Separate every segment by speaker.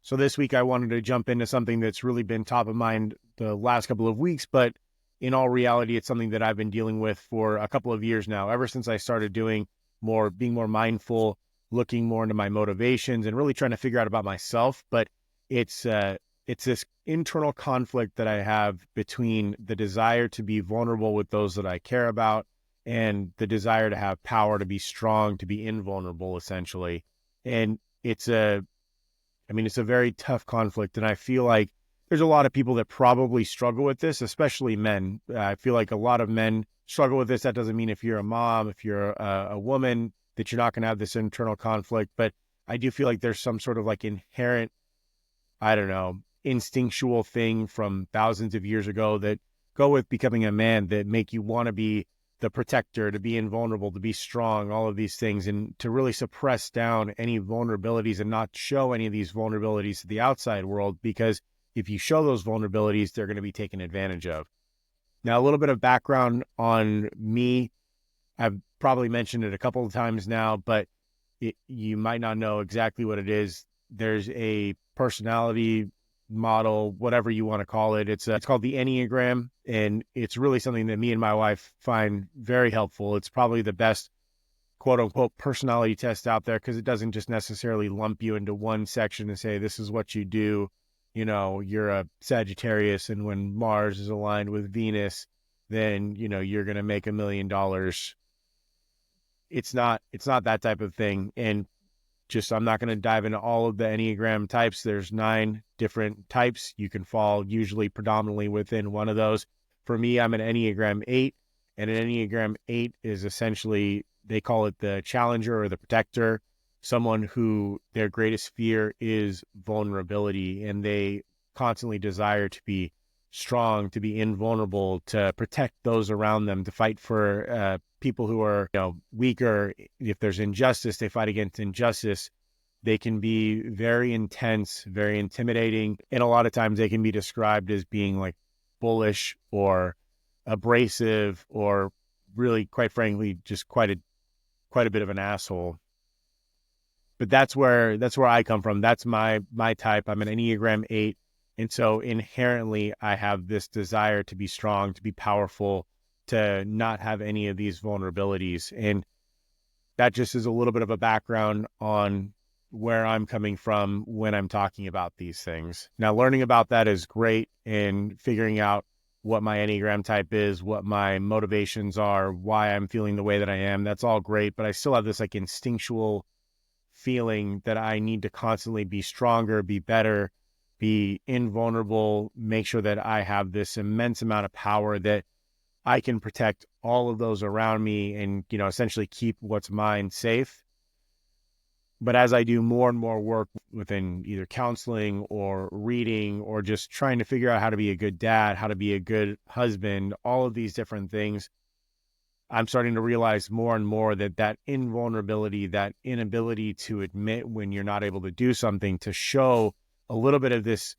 Speaker 1: So this week I wanted to jump into something that's really been top of mind the last couple of weeks, but in all reality, it's something that I've been dealing with for a couple of years now, ever since I started being more mindful, looking more into my motivations and really trying to figure out about myself. But it's, it's this internal conflict that I have between the desire to be vulnerable with those that I care about and the desire to have power, to be strong, to be invulnerable, essentially. And it's a very tough conflict. And I feel like there's a lot of people that probably struggle with this, especially men. I feel like a lot of men struggle with this. That doesn't mean if you're a mom, if you're a woman, that you're not going to have this internal conflict. But I do feel like there's some sort of like inherent, I don't know, instinctual thing from thousands of years ago that go with becoming a man that make you want to be the protector, to be invulnerable, to be strong, all of these things, and to really suppress down any vulnerabilities and not show any of these vulnerabilities to the outside world, because if you show those vulnerabilities, they're going to be taken advantage of. Now, a little bit of background on me. I've probably mentioned it a couple of times now, but you might not know exactly what it is. There's a personality model, whatever you want to call it. It's called the Enneagram, and it's really something that me and my wife find very helpful. It's probably the best quote unquote personality test out there, because it doesn't just necessarily lump you into one section and say, this is what you do. You know, you're a Sagittarius, and when Mars is aligned with Venus, then, you know, you're going to make $1 million. It's not that type of thing. And I'm not going to dive into all of the Enneagram types. There's 9 different types. You can fall usually predominantly within one of those. For me, I'm an Enneagram 8, and an Enneagram 8 is essentially, they call it the challenger or the protector, someone who their greatest fear is vulnerability, and they constantly desire to be strong, to be invulnerable, to protect those around them, to fight for people who are, you know, weaker. If there's injustice, they fight against injustice. They can be very intense, very intimidating, and a lot of times they can be described as being like bullish or abrasive, or really, quite frankly, just quite a bit of an asshole. But that's where I come from. That's my type. I'm an Enneagram 8. And so inherently, I have this desire to be strong, to be powerful, to not have any of these vulnerabilities. And that just is a little bit of a background on where I'm coming from when I'm talking about these things. Now, learning about that is great, and figuring out what my Enneagram type is, what my motivations are, why I'm feeling the way that I am, that's all great. But I still have this like instinctual feeling that I need to constantly be stronger, be better, be invulnerable, make sure that I have this immense amount of power, that I can protect all of those around me and, you know, essentially keep what's mine safe. But as I do more and more work within either counseling or reading, or just trying to figure out how to be a good dad, how to be a good husband, all of these different things, I'm starting to realize more and more that invulnerability, that inability to admit when you're not able to do something, to show a little bit of this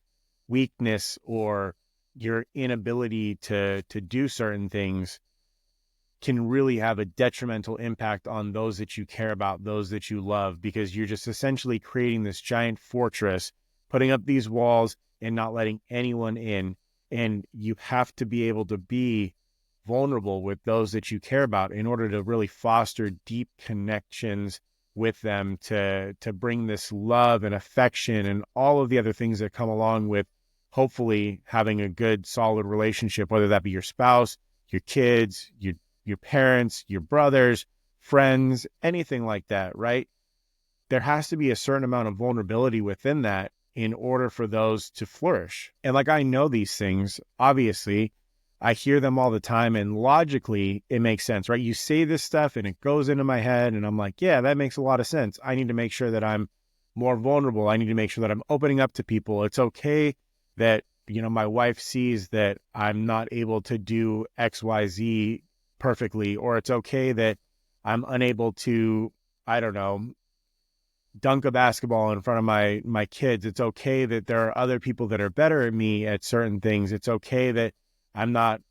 Speaker 1: weakness or your inability to do certain things, can really have a detrimental impact on those that you care about, those that you love, because you're just essentially creating this giant fortress, putting up these walls and not letting anyone in. And you have to be able to be vulnerable with those that you care about in order to really foster deep connections with them, to bring this love and affection and all of the other things that come along with hopefully having a good, solid relationship, whether that be your spouse, your kids, your parents, your brothers, friends, anything like that, right? There has to be a certain amount of vulnerability within that in order for those to flourish. And like, I know these things, obviously, I hear them all the time, and logically it makes sense, right? You say this stuff and it goes into my head and I'm like, yeah, that makes a lot of sense. I need to make sure that I'm more vulnerable. I need to make sure that I'm opening up to people. It's okay that, you know, my wife sees that I'm not able to do XYZ perfectly, or it's okay that I'm unable to, I don't know, dunk a basketball in front of my kids. It's okay that there are other people that are better at me at certain things. It's okay that I'm not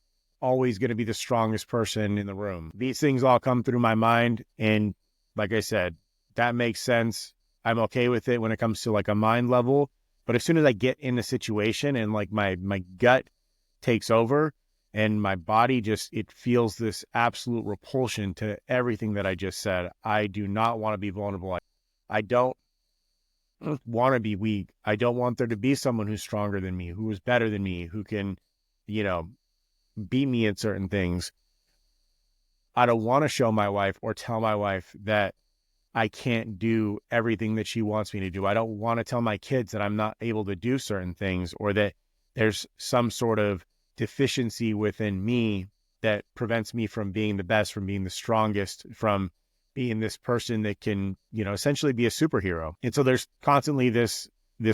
Speaker 1: always going to be the strongest person in the room. These things all come through my mind. And like I said, that makes sense. I'm okay with it when it comes to like a mind level. But as soon as I get in the situation and like my gut takes over and my body just, it feels this absolute repulsion to everything that I just said. I do not want to be vulnerable. I don't want to be weak. I don't want there to be someone who's stronger than me, who is better than me, who can, you know, beat me in certain things. I don't want to show my wife or tell my wife that I can't do everything that she wants me to do. I don't want to tell my kids that I'm not able to do certain things, or that there's some sort of deficiency within me that prevents me from being the best, from being the strongest, from being this person that can, you know, essentially be a superhero. And so there's constantly this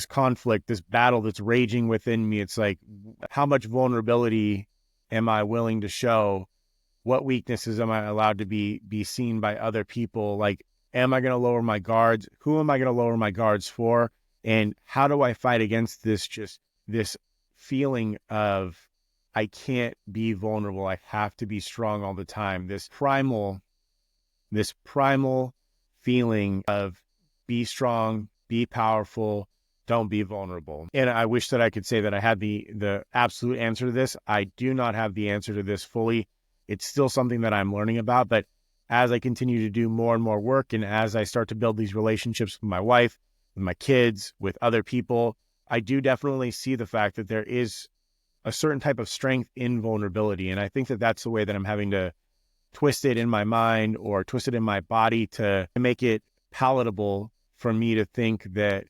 Speaker 1: conflict, this battle that's raging within me. It's like, how much vulnerability am I willing to show? What weaknesses am I allowed to be seen by other people? Like, am I going to lower my guards? Who am I going to lower my guards for? And how do I fight against this feeling of I can't be vulnerable. I have to be strong all the time. This primal feeling of be strong, be powerful, don't be vulnerable. And I wish that I could say that I had the absolute answer to this. I do not have the answer to this fully. It's still something that I'm learning about, but as I continue to do more and more work, and as I start to build these relationships with my wife, with my kids, with other people, I do definitely see the fact that there is a certain type of strength in vulnerability. And I think that that's the way that I'm having to twist it in my mind or twist it in my body to make it palatable for me to think that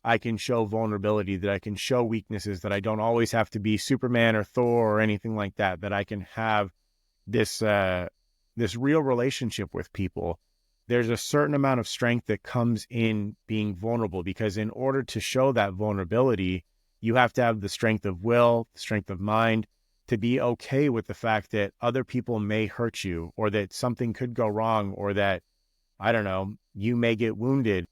Speaker 1: I can show vulnerability, that I can show weaknesses, that I don't always have to be Superman or Thor or anything like that, that I can have this real relationship with people. There's a certain amount of strength that comes in being vulnerable, because in order to show that vulnerability, you have to have the strength of will, the strength of mind to be okay with the fact that other people may hurt you, or that something could go wrong, or that, I don't know, you may get wounded.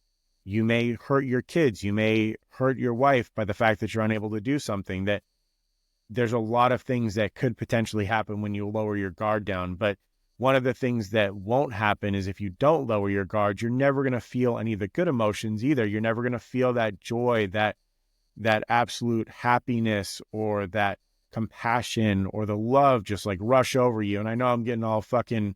Speaker 1: You may hurt your kids. You may hurt your wife by the fact that you're unable to do something. That there's a lot of things that could potentially happen when you lower your guard down. But one of the things that won't happen is if you don't lower your guard, you're never going to feel any of the good emotions either. You're never going to feel that joy, that absolute happiness, or that compassion, or the love just like rush over you. And I know I'm getting all fucking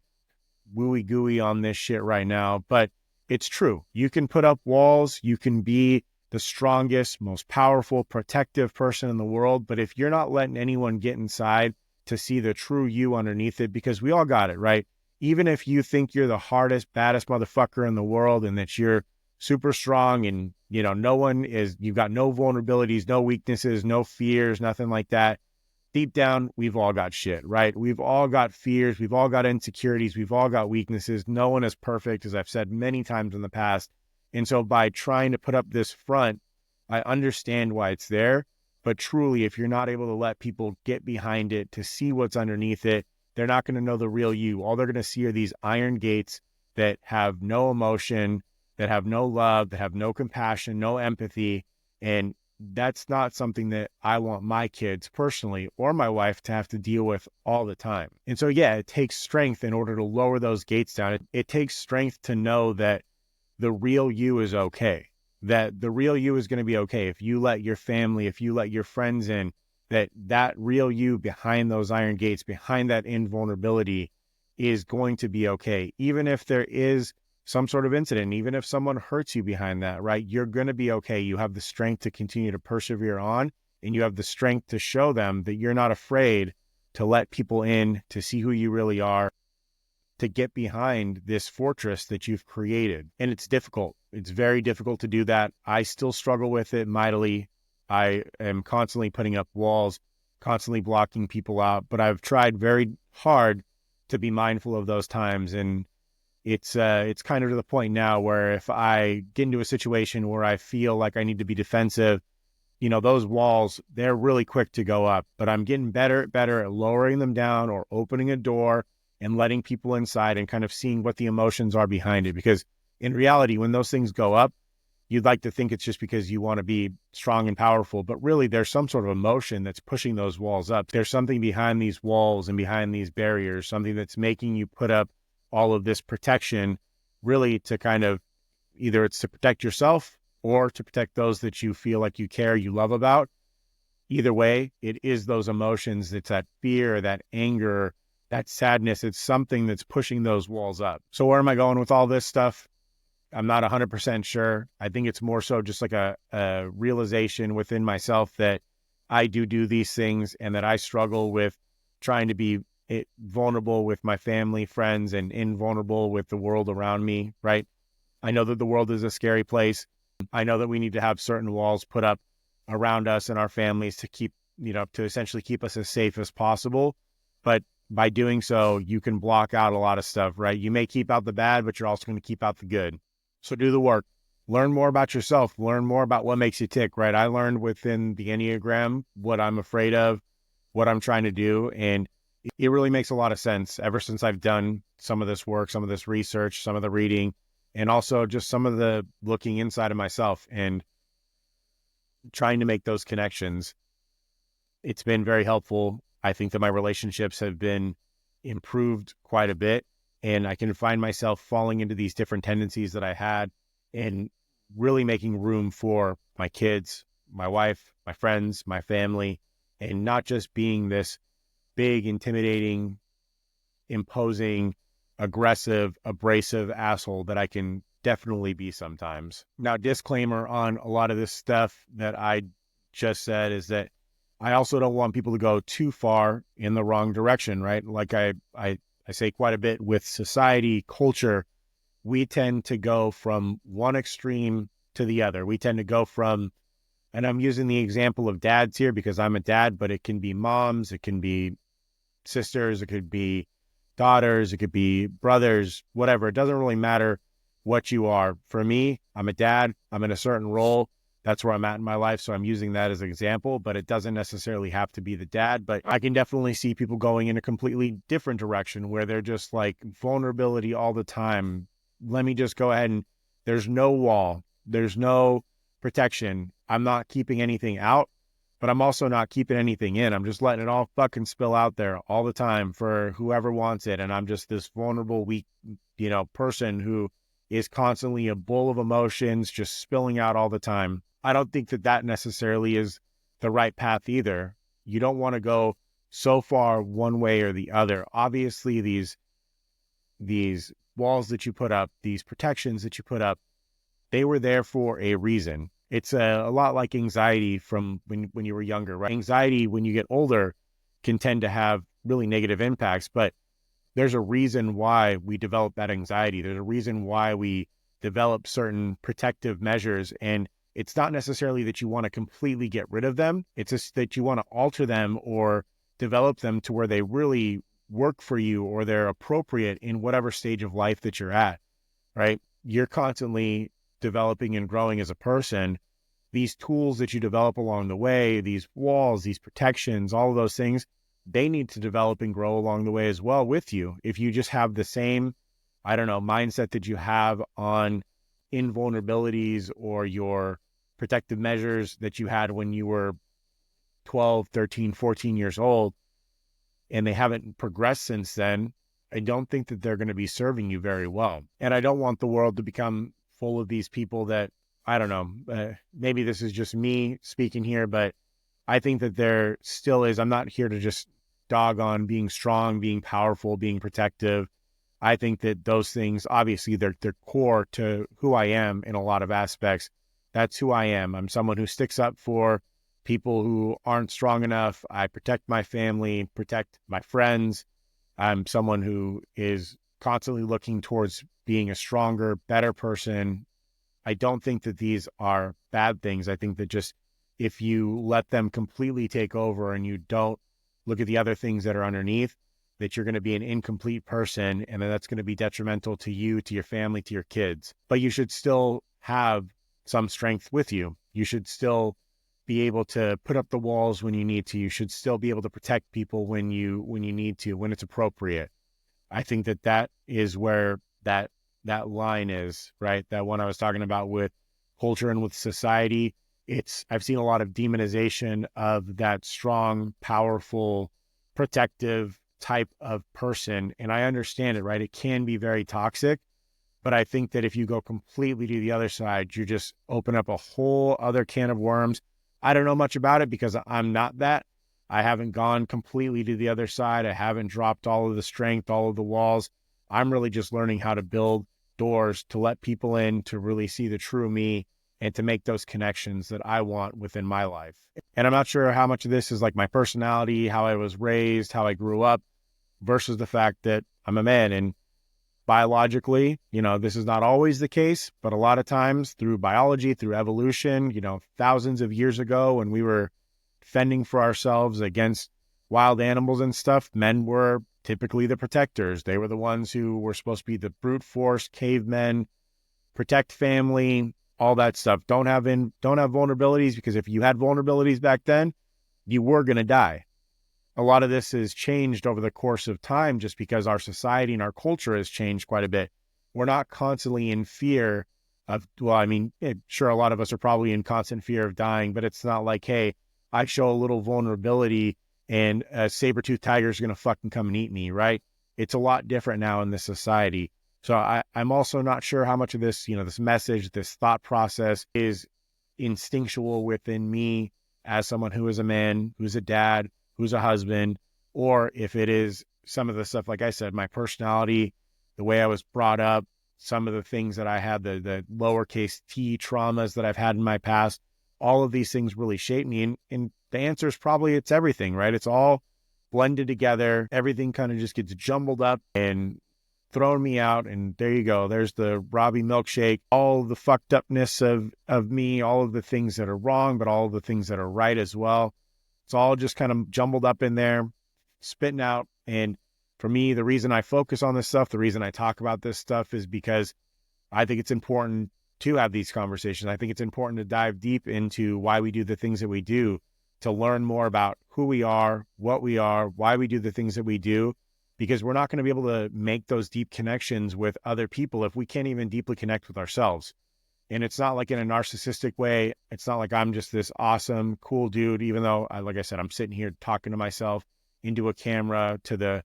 Speaker 1: wooey gooey on this shit right now, but it's true. You can put up walls. You can be the strongest, most powerful, protective person in the world. But if you're not letting anyone get inside to see the true you underneath it, because we all got it, right? Even if you think you're the hardest, baddest motherfucker in the world and that you're super strong and, you know, no one is, you've got no vulnerabilities, no weaknesses, no fears, nothing like that. Deep down, we've all got shit, right? We've all got fears. We've all got insecurities. We've all got weaknesses. No one is perfect, as I've said many times in the past. And so by trying to put up this front, I understand why it's there. But truly, if you're not able to let people get behind it to see what's underneath it, they're not going to know the real you. All they're going to see are these iron gates that have no emotion, that have no love, that have no compassion, no empathy. And that's not something that I want my kids personally or my wife to have to deal with all the time. And so, yeah, it takes strength in order to lower those gates down. It takes strength to know that the real you is okay, that the real you is going to be okay. If you let your family, if you let your friends in, that real you behind those iron gates, behind that invulnerability is going to be okay. Even if there is some sort of incident, even if someone hurts you behind that, right? You're going to be okay. You have the strength to continue to persevere on, and you have the strength to show them that you're not afraid to let people in, to see who you really are, to get behind this fortress that you've created. And it's difficult. It's very difficult to do that. I still struggle with it mightily. I am constantly putting up walls, constantly blocking people out, but I've tried very hard to be mindful of those times. And it's kind of to the point now where if I get into a situation where I feel like I need to be defensive, you know, those walls, they're really quick to go up, but I'm getting better at lowering them down or opening a door and letting people inside and kind of seeing what the emotions are behind it. Because in reality, when those things go up, you'd like to think it's just because you want to be strong and powerful, but really there's some sort of emotion that's pushing those walls up. There's something behind these walls and behind these barriers, something that's making you put up all of this protection, really to kind of, either it's to protect yourself or to protect those that you feel like you care, you love about. Either way, it is those emotions. It's that fear, that anger, that sadness. It's something that's pushing those walls up. So where am I going with all this stuff? I'm not 100% sure. I think it's more so just like a realization within myself that I do these things and that I struggle with trying to be vulnerable with my family, friends, and invulnerable with the world around me, right? I know that the world is a scary place. I know that we need to have certain walls put up around us and our families to keep, to essentially keep us as safe as possible. But by doing so, you can block out a lot of stuff, right? You may keep out the bad, but you're also going to keep out the good. So do the work. Learn more about yourself. Learn more about what makes you tick, right? I learned within the Enneagram what I'm afraid of, what I'm trying to do. And it really makes a lot of sense ever since I've done some of this work, some of this research, some of the reading, and also just some of the looking inside of myself and trying to make those connections. It's been very helpful. I think that my relationships have been improved quite a bit, and I can find myself falling into these different tendencies that I had and really making room for my kids, my wife, my friends, my family, and not just being this big, intimidating, imposing, aggressive, abrasive asshole that I can definitely be sometimes. Now, disclaimer on a lot of this stuff that I just said is that I also don't want people to go too far in the wrong direction, right? Like I say quite a bit with society, culture, we tend to go from one extreme to the other. We tend to go from, and I'm using the example of dads here because I'm a dad, but it can be moms, it can be sisters, it could be daughters, it could be brothers, whatever. It doesn't really matter what you are. For me, I'm a dad. I'm in a certain role. That's where I'm at in my life. So I'm using that as an example, but it doesn't necessarily have to be the dad. But I can definitely see people going in a completely different direction where they're just like vulnerability all the time. Let me just go ahead and there's no wall. There's no protection. I'm not keeping anything out, but I'm also not keeping anything in. I'm just letting it all fucking spill out there all the time for whoever wants it. And I'm just this vulnerable, weak, person who is constantly a bowl of emotions, just spilling out all the time. I don't think that that necessarily is the right path either. You don't want to go so far one way or the other. Obviously, these walls that you put up, these protections that you put up, they were there for a reason. It's a lot like anxiety from when you were younger, right? Anxiety, when you get older, can tend to have really negative impacts, but there's a reason why we develop that anxiety. There's a reason why we develop certain protective measures. And it's not necessarily that you want to completely get rid of them. It's just that you want to alter them or develop them to where they really work for you or they're appropriate in whatever stage of life that you're at, right? You're constantly developing and growing as a person. These tools that you develop along the way, these walls, these protections, all of those things, they need to develop and grow along the way as well with you. If you just have the same, mindset that you have on invulnerabilities or your protective measures that you had when you were 12, 13, 14 years old, and they haven't progressed since then, I don't think that they're going to be serving you very well. And I don't want the world to become full of these people that, maybe this is just me speaking here, but I think that there still is, I'm not here to just dog on being strong, being powerful, being protective. I think that those things, obviously, they're core to who I am in a lot of aspects. That's who I am. I'm someone who sticks up for people who aren't strong enough. I protect my family, protect my friends. I'm someone who is constantly looking towards being a stronger, better person. I don't think that these are bad things. I think that just if you let them completely take over and you don't look at the other things that are underneath, that you're going to be an incomplete person, and that's going to be detrimental to you, to your family, to your kids. But you should still have some strength with you. You should still be able to put up the walls when you need to. You should still be able to protect people when you need to, when it's appropriate. I think that is where that line is, right? That one I was talking about with culture and with society. I've seen a lot of demonization of that strong, powerful, protective type of person. And I understand it, right? It can be very toxic, But I think that if you go completely to the other side, you just open up a whole other can of worms. I don't know much about it because I'm not that. I haven't gone completely to the other side. I haven't dropped all of the strength, all of the walls. I'm really just learning how to build doors to let people in, to really see the true me and to make those connections that I want within my life. And I'm not sure how much of this is like my personality, how I was raised, how I grew up, versus the fact that I'm a man. And biologically, this is not always the case, but a lot of times through biology, through evolution, thousands of years ago when we were fending for ourselves against wild animals and stuff, men were typically the protectors. They were the ones who were supposed to be the brute force cavemen, protect family, all that stuff. Don't have vulnerabilities, because if you had vulnerabilities back then, you were going to die. A lot of this has changed over the course of time just because our society and our culture has changed quite a bit. We're not constantly in fear of, sure, a lot of us are probably in constant fear of dying, but it's not like, hey, I show a little vulnerability and a saber-toothed tiger is going to fucking come and eat me, right? It's a lot different now in this society. So I'm also not sure how much of this, this message, this thought process is instinctual within me as someone who is a man, who's a dad, who's a husband, or if it is some of the stuff, like I said, my personality, the way I was brought up, some of the things that I had, the lowercase t traumas that I've had in my past, all of these things really shape me. And the answer is probably it's everything, right? It's all blended together. Everything kind of just gets jumbled up and thrown me out. And there you go. There's the Robbie milkshake, all the fucked upness of me, all of the things that are wrong, but all of the things that are right as well. It's all just kind of jumbled up in there, spitting out. And for me, the reason I focus on this stuff, the reason I talk about this stuff is because I think it's important to have these conversations. I think it's important to dive deep into why we do the things that we do, to learn more about who we are, what we are, why we do the things that we do, because we're not going to be able to make those deep connections with other people if we can't even deeply connect with ourselves. And it's not like in a narcissistic way. It's not like I'm just this awesome, cool dude, even though, like I said, I'm sitting here talking to myself into a camera to the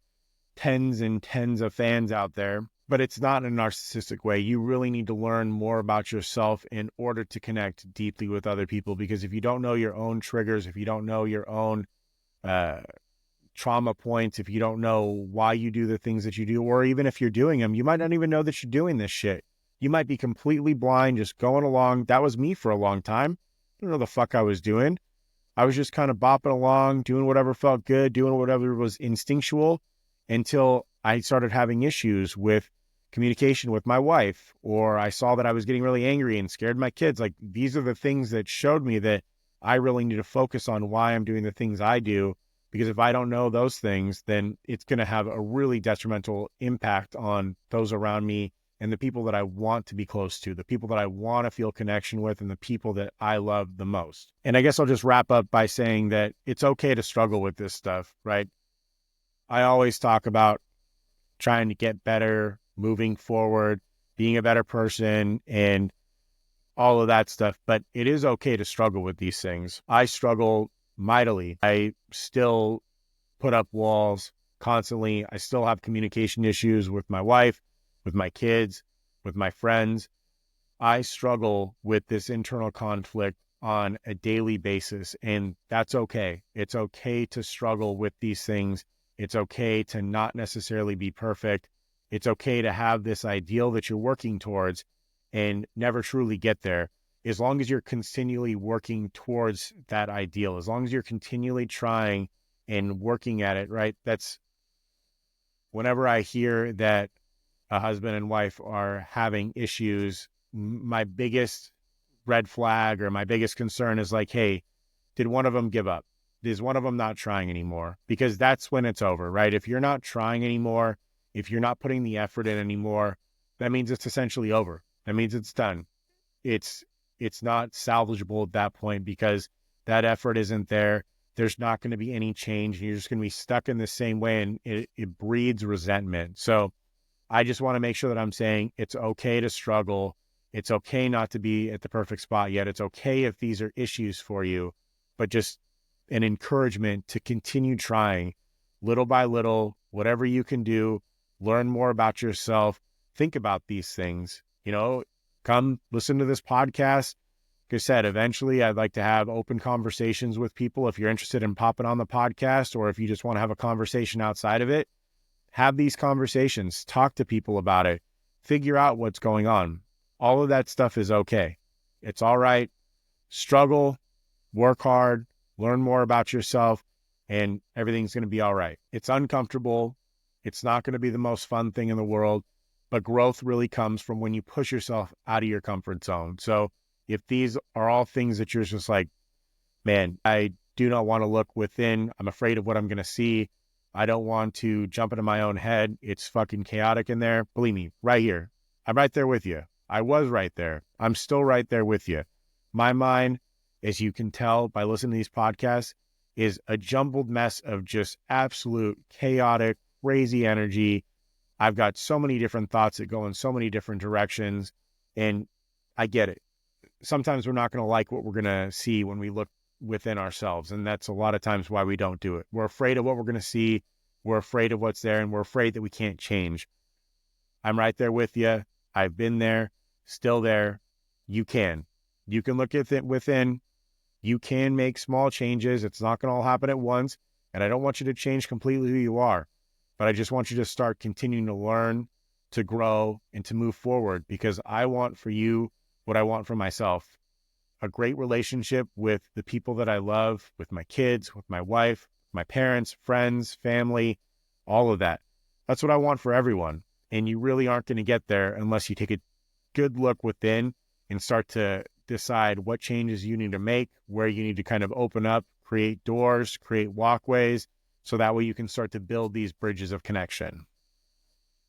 Speaker 1: tens and tens of fans out there. But it's not in a narcissistic way. You really need to learn more about yourself in order to connect deeply with other people. Because if you don't know your own triggers, if you don't know your own trauma points, if you don't know why you do the things that you do, or even if you're doing them, you might not even know that you're doing this shit. You might be completely blind, just going along. That was me for a long time. I don't know the fuck I was doing. I was just kind of bopping along, doing whatever felt good, doing whatever was instinctual, until I started having issues with communication with my wife, or I saw that I was getting really angry and scared my kids. Like, these are the things that showed me that I really need to focus on why I'm doing the things I do, because if I don't know those things, then it's going to have a really detrimental impact on those around me and the people that I want to be close to, the people that I want to feel connection with, and the people that I love the most. And I guess I'll just wrap up by saying that it's okay to struggle with this stuff, right? I always talk about trying to get better, moving forward, being a better person, and all of that stuff. But it is okay to struggle with these things. I struggle mightily. I still put up walls constantly. I still have communication issues with my wife, with my kids, with my friends. I struggle with this internal conflict on a daily basis, and that's okay. It's okay to struggle with these things. It's okay to not necessarily be perfect. It's okay to have this ideal that you're working towards and never truly get there. As long as you're continually working towards that ideal, as long as you're continually trying and working at it, right? That's whenever I hear that a husband and wife are having issues, my biggest red flag or my biggest concern is like, hey, did one of them give up? Is one of them not trying anymore? Because that's when it's over, right? If you're not trying anymore, if you're not putting the effort in anymore, that means it's essentially over. That means it's done. It's not salvageable at that point because that effort isn't there. There's not going to be any change. You're just going to be stuck in the same way, and it breeds resentment. So I just want to make sure that I'm saying it's okay to struggle. It's okay not to be at the perfect spot yet. It's okay if these are issues for you, but just an encouragement to continue trying little by little, whatever you can do, learn more about yourself, think about these things, come listen to this podcast. Like I said, eventually I'd like to have open conversations with people. If you're interested in popping on the podcast, or if you just want to have a conversation outside of it, have these conversations, talk to people about it, figure out what's going on. All of that stuff is okay. It's all right. Struggle, work hard, learn more about yourself, and everything's going to be all right. It's uncomfortable. It's not going to be the most fun thing in the world, but growth really comes from when you push yourself out of your comfort zone. So if these are all things that you're just like, man, I do not want to look within. I'm afraid of what I'm going to see. I don't want to jump into my own head. It's fucking chaotic in there. Believe me, right here. I'm right there with you. I was right there. I'm still right there with you. My mind, as you can tell by listening to these podcasts, is a jumbled mess of just absolute chaotic, crazy energy. I've got so many different thoughts that go in so many different directions, and I get it. Sometimes we're not going to like what we're going to see when we look within ourselves, and that's a lot of times why we don't do it. We're afraid of what we're going to see. We're afraid of what's there, and we're afraid that we can't change. I'm right there with you. I've been there, still there. You can look at it within. You can make small changes. It's not going to all happen at once, and I don't want you to change completely who you are, but I just want you to start continuing to learn, to grow, and to move forward, because I want for you what I want for myself. A great relationship with the people that I love, with my kids, with my wife, my parents, friends, family, all of that. That's what I want for everyone. And you really aren't going to get there unless you take a good look within and start to decide what changes you need to make, where you need to kind of open up, create doors, create walkways, so that way you can start to build these bridges of connection.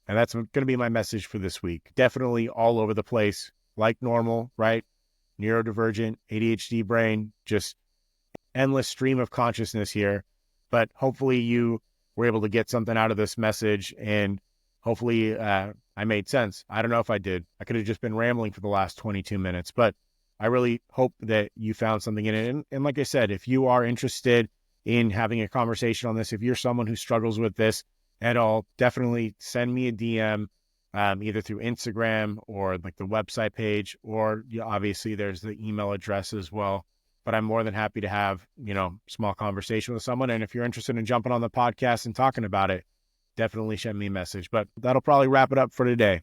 Speaker 1: And that's going to be my message for this week. Definitely all over the place, like normal, right? Neurodivergent, ADHD brain, just endless stream of consciousness here. But hopefully you were able to get something out of this message, and hopefully I made sense. I don't know if I did. I could have just been rambling for the last 22 minutes, but I really hope that you found something in it. And like I said, if you are interested in having a conversation on this, if you're someone who struggles with this at all, definitely send me a DM. Either through Instagram or like the website page, or obviously there's the email address as well. But I'm more than happy to have, small conversation with someone. And if you're interested in jumping on the podcast and talking about it, definitely send me a message. But that'll probably wrap it up for today.